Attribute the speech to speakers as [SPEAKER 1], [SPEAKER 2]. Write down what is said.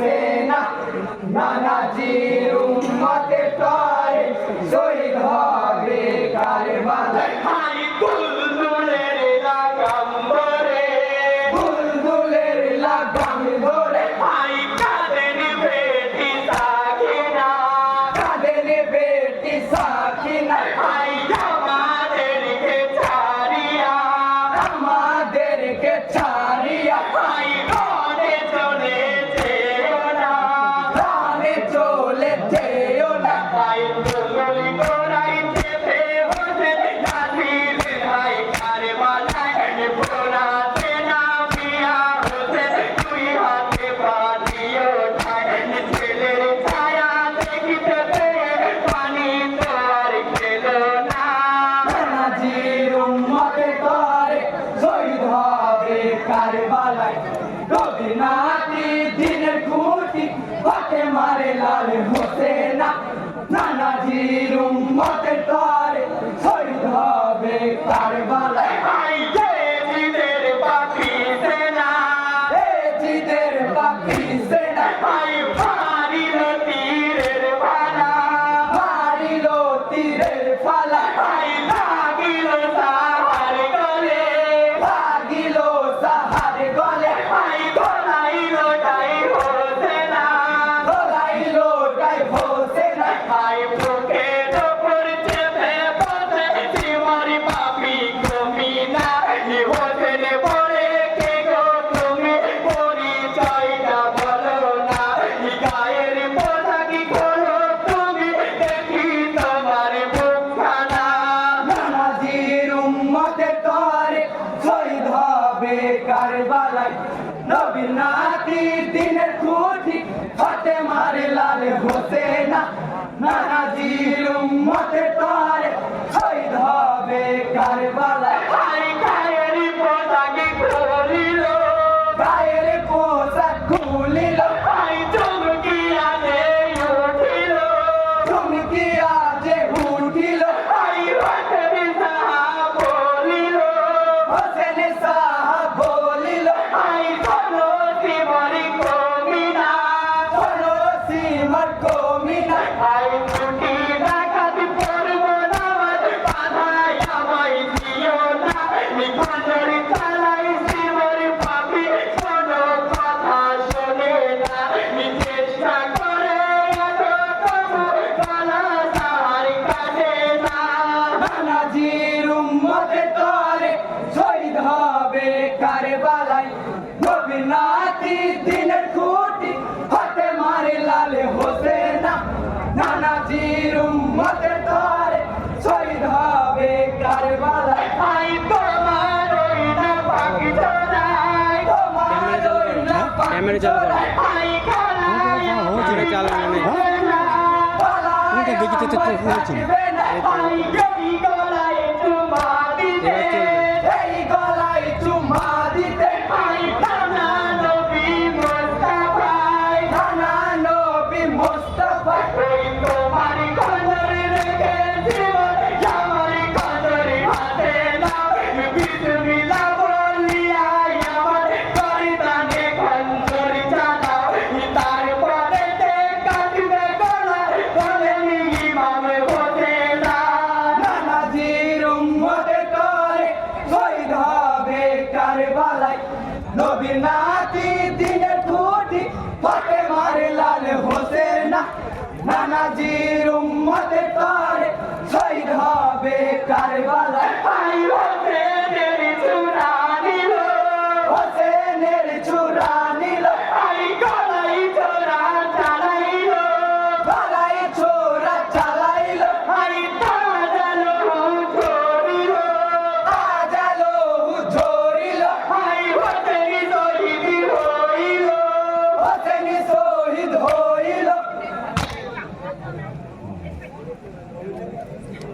[SPEAKER 1] হোসেনা নানাজির উম্মতে তরে শহীদ হবে কারবালায়
[SPEAKER 2] ভাই বুলবুলের লাগাম ধরে
[SPEAKER 1] বুলবুলের লাগাম ধরে
[SPEAKER 2] ভাই কাঁদেন বেটি সাকিনা
[SPEAKER 1] কাঁদেন বেটি সাকিনা
[SPEAKER 2] ভাই আমাদেরকে ছাড়িয়া
[SPEAKER 1] আমাদেরকে ছাড়িয়া
[SPEAKER 2] ভাই রনে চলে যেও না
[SPEAKER 1] প্রাণে চলে যেও না
[SPEAKER 2] ভাই দুলুলি গোড়াই চেপে বসে নাচিল ভাই কারবালায় পোড়াতে না মিয়া হোসেন তুই হাতে পাতিও ছেলের ছায়া দেখিতে পেয়ে পানি তো আর খেলো না
[SPEAKER 1] নানাজির উম্মতে তরে শহীদ হবে কারবালায় নবী নাতি দিনের খুঁটি হাতে মারে লাল হোসেনা নানাজির উম্মতে তরে শহীদ হবে কারবালায়
[SPEAKER 2] ভাই যে জিদের পাখি সেনা
[SPEAKER 1] এ জিদের বাকি সেনা
[SPEAKER 2] ভাই পারিল তীরের ভালা
[SPEAKER 1] মারিল তীরের ফালা
[SPEAKER 2] ভাই লাগিল সাহার গলে
[SPEAKER 1] লাগিল সাহার গলে
[SPEAKER 2] ভাই গলাইল তাই হোসেনা
[SPEAKER 1] গলাইল গাই হোসেনা
[SPEAKER 2] ভাই বুকের ওপর চেপে বসে জীবরি পাপি কমিনা হোসেন বলে কে গো তুমি পরিচয়টা বলো না গায়ের পোশাকি খোলো তুমি দেখি তোমার মুখখানা
[SPEAKER 1] নানাজির উম্মতে তরে শহীদ হবে কারবালায় নবীর নাতি দিনের খুঁটি হাতে মারে লাল হোসেনা নানাজির উম্মতে তরে শহীদ হবে কারবালায়
[SPEAKER 2] ভাই গায়ের পোশাকি খুলিল
[SPEAKER 1] গায়ের পোশাক খুলিল
[SPEAKER 2] ভাই চমকিয়া উঠিল
[SPEAKER 1] তুমি কি আজে উঠিল
[SPEAKER 2] ভাই হোসেন সাহা বলিল
[SPEAKER 1] হোসেন সাহা বলিল
[SPEAKER 2] ভাই চলো জীবরি কমিনা
[SPEAKER 1] শোনো সীমার কমিনা
[SPEAKER 2] ভাই ছুটি ডাকাতি পড়ব নামাজ বাধায় আমায় দিও না খঞ্জরি চালাই জীবরি পাপি কোনো কথা শোনে না চেষ্টা করে এত তবু গলা সাহার কাটে না
[SPEAKER 1] নানাজির উম্মতে তরে শহীদ হবে কারবালায় নবীর নাতি দিনের খুঁটি হাতে মারে লাল হোসেনা নানাজির উম্মতে তরে শহীদ হবে কারবালায়
[SPEAKER 2] ভাই তোমার ওই না পাখি চড়াই
[SPEAKER 1] তোমার ওই না
[SPEAKER 3] ক্যামেরা চালু করো।
[SPEAKER 2] ভাই খালাই
[SPEAKER 3] ক্যামেরা চালু নেই। কোনটা দেখিতে তো হয়েছে
[SPEAKER 2] ভাই গরি গলায় চুমা দিতে
[SPEAKER 1] এই গলায় চুমা দিতে
[SPEAKER 2] ভাই কানা নবী মুস্তাফাই
[SPEAKER 1] নানা নবী মোস্তফা
[SPEAKER 2] ওই তোমার খঞ্জরে রেখে জীবন আমার খঞ্জরে হাতে নাও বিসমিল্লাহ বলিয়া আমার পরিধানে খঞ্জরি চালাও তারপরে কাটবে গলা বলেন ইমাম হোসেনা
[SPEAKER 1] নানাজির উম্মতে তরে শহীদ হবে কারবালায় নবীর নাতি